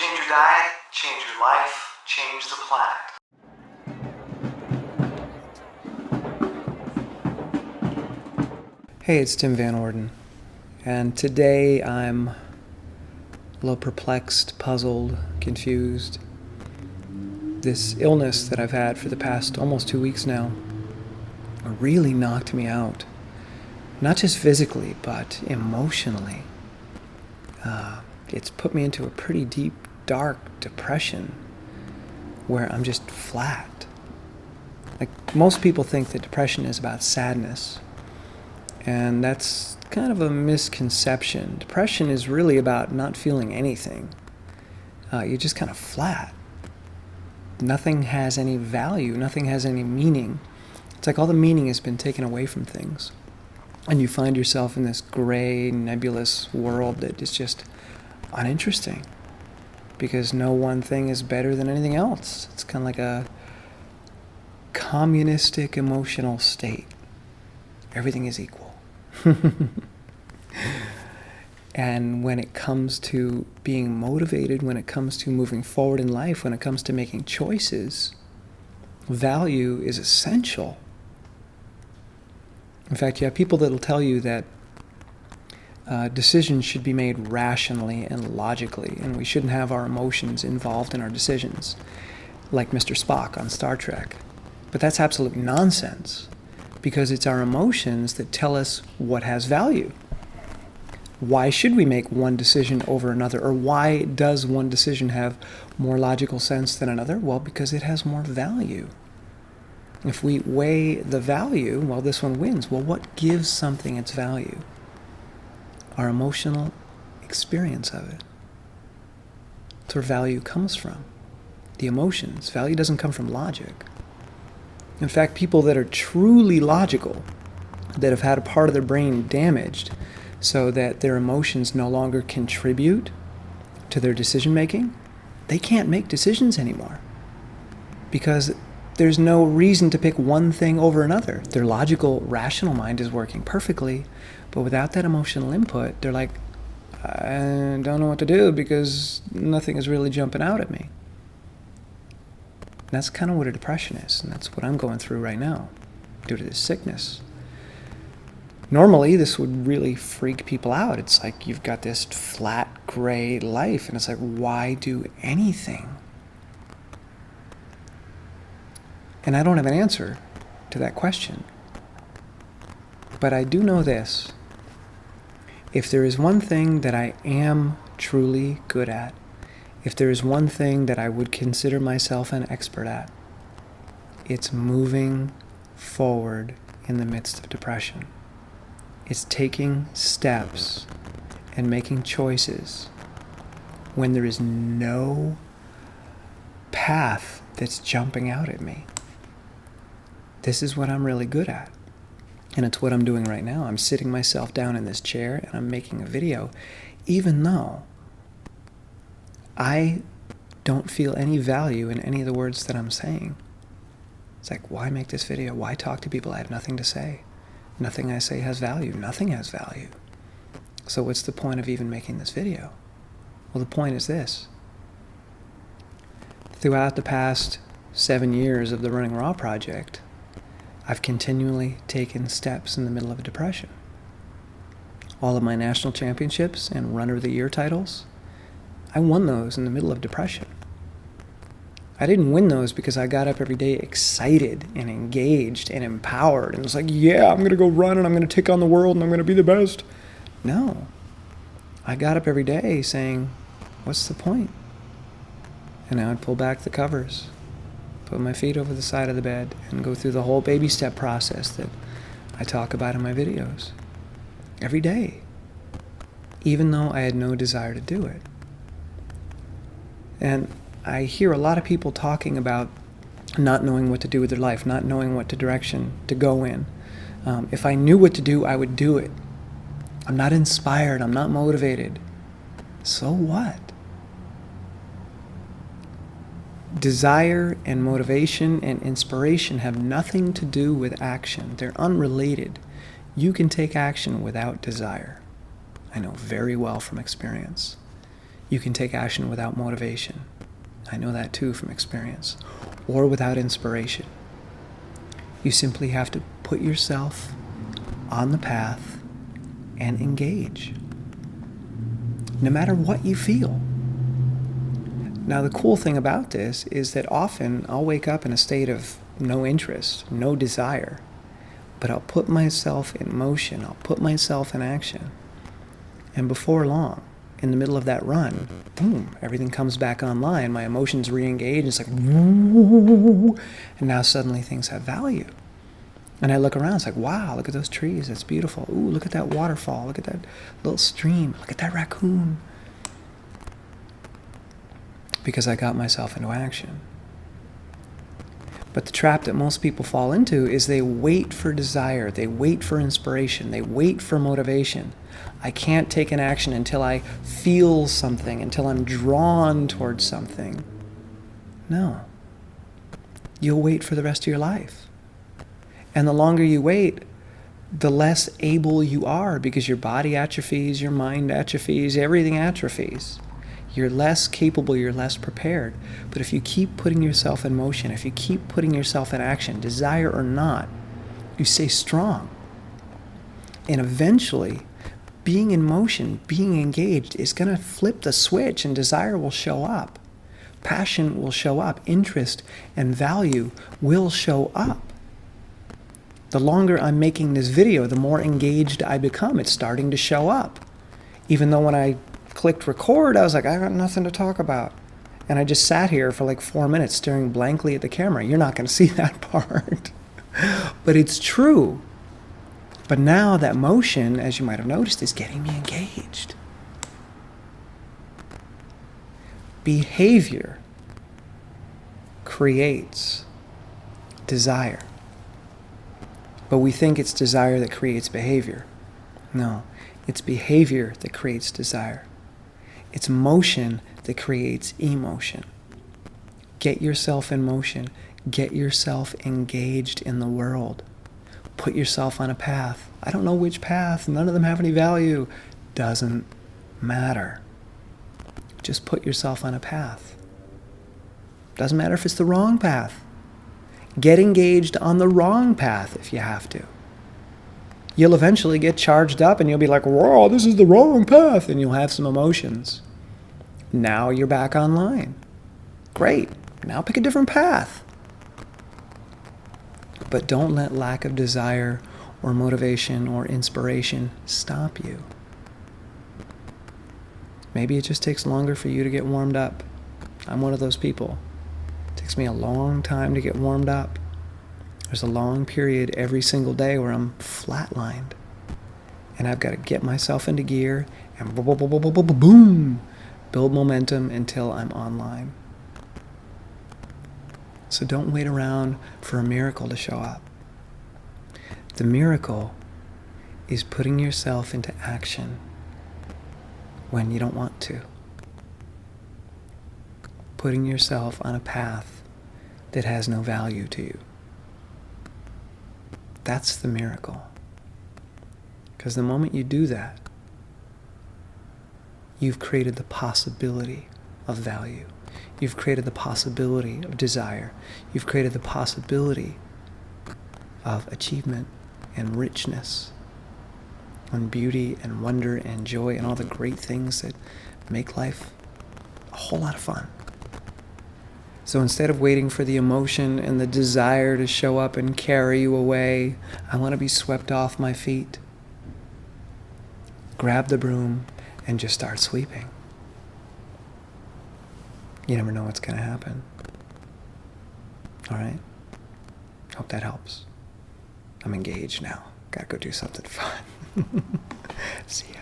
Change your diet, change your life, change the planet. Hey, it's Tim Van Orden, and today I'm a little perplexed, puzzled, confused. This illness that I've had for the past almost 2 weeks now really knocked me out. Not just physically, but emotionally. It's put me into a pretty deep, dark depression where I'm just flat. Like, most people think that depression is about sadness. And that's kind of a misconception. Depression is really about not feeling anything. You're just kind of flat. Nothing has any value. Nothing has any meaning. It's like all the meaning has been taken away from things. And you find yourself in this gray, nebulous world that is just uninteresting. Because no one thing is better than anything else. It's kind of like a communistic emotional state. Everything is equal. And when it comes to being motivated, when it comes to moving forward in life, when it comes to making choices, value is essential. In fact, you have people that will tell you that decisions should be made rationally and logically, and we shouldn't have our emotions involved in our decisions, like Mr. Spock on Star Trek. But that's absolute nonsense. Because it's our emotions that tell us what has value. Why should we make one decision over another? Or why does one decision have more logical sense than another? Well, because it has more value. If we weigh the value, well, this one wins. Well, what gives something its value? Our emotional experience of it. That's where value comes from. The emotions. Value doesn't come from logic. In fact, people that are truly logical, that have had a part of their brain damaged so that their emotions no longer contribute to their decision making, they can't make decisions anymore because there's no reason to pick one thing over another. Their logical, rational mind is working perfectly, but without that emotional input, they're like, I don't know what to do because nothing is really jumping out at me. That's kind of what a depression is, and that's what I'm going through right now due to this sickness. Normally, this would really freak people out. It's like you've got this flat, gray life, and it's like, why do anything? And I don't have an answer to that question. But I do know this. If there is one thing that I am truly good at, if there is one thing that I would consider myself an expert at, it's moving forward in the midst of depression. It's taking steps and making choices when there is no path that's jumping out at me. This is what I'm really good at. And it's what I'm doing right now. I'm sitting myself down in this chair and I'm making a video, even though I don't feel any value in any of the words that I'm saying. It's like, why make this video? Why talk to people? I have nothing to say. Nothing I say has value. Nothing has value. So what's the point of even making this video? Well, the point is this. Throughout the past 7 years of the Running Raw project, I've continually taken steps in the middle of a depression. All of my national championships and Runner of the Year titles, I won those in the middle of depression. I didn't win those because I got up every day excited and engaged and empowered and was like, yeah, I'm going to go run and I'm going to take on the world and I'm going to be the best. No. I got up every day saying, what's the point? And I would pull back the covers, put my feet over the side of the bed, and go through the whole baby step process that I talk about in my videos. Every day. Even though I had no desire to do it. And I hear a lot of people talking about not knowing what to do with their life, not knowing what direction to go in. If I knew what to do, I would do it. I'm not inspired. I'm not motivated. So what? Desire and motivation and inspiration have nothing to do with action. They're unrelated. You can take action without desire. I know very well from experience. You can take action without motivation. I know that too from experience. Or without inspiration. You simply have to put yourself on the path and engage, no matter what you feel. Now, the cool thing about this is that often I'll wake up in a state of no interest, no desire, but I'll put myself in motion, I'll put myself in action. And before long, in the middle of that run, boom, everything comes back online, my emotions re-engage, it's like, woo, and now suddenly things have value. And I look around, it's like, wow, look at those trees, that's beautiful. Ooh, look at that waterfall, look at that little stream, look at that raccoon. Because I got myself into action. But the trap that most people fall into is they wait for desire, they wait for inspiration, they wait for motivation. I can't take an action until I feel something, until I'm drawn towards something. No. You'll wait for the rest of your life. And the longer you wait, the less able you are, because your body atrophies, your mind atrophies, everything atrophies. You're less capable, you're less prepared. But if you keep putting yourself in motion, if you keep putting yourself in action, desire or not, you stay strong. And eventually, being in motion, being engaged is going to flip the switch and desire will show up. Passion will show up. Interest and value will show up. The longer I'm making this video, the more engaged I become. It's starting to show up. Even though when I clicked record, I was like, I got nothing to talk about. And I just sat here for like 4 minutes staring blankly at the camera. You're not going to see that part. But it's true. But now that motion, as you might have noticed, is getting me engaged. Behavior creates desire. But we think it's desire that creates behavior. No, it's behavior that creates desire. It's motion that creates emotion. Get yourself in motion. Get yourself engaged in the world. Put yourself on a path. I don't know which path. None of them have any value. Doesn't matter. Just put yourself on a path. Doesn't matter if it's the wrong path. Get engaged on the wrong path if you have to. You'll eventually get charged up and you'll be like, whoa, this is the wrong path. And you'll have some emotions. Now you're back online. Great. Now pick a different path. But don't let lack of desire or motivation or inspiration stop you. Maybe it just takes longer for you to get warmed up. I'm one of those people. It takes me a long time to get warmed up. There's a long period every single day where I'm flatlined. And I've got to get myself into gear and boom, build momentum until I'm online. So don't wait around for a miracle to show up. The miracle is putting yourself into action when you don't want to. Putting yourself on a path that has no value to you. That's the miracle. Because the moment you do that, you've created the possibility of value. You've created the possibility of desire. You've created the possibility of achievement and richness and beauty and wonder and joy and all the great things that make life a whole lot of fun. So instead of waiting for the emotion and the desire to show up and carry you away, I want to be swept off my feet. Grab the broom and just start sweeping. You never know what's going to happen. All right? Hope that helps. I'm engaged now. Gotta go do something fun. See ya.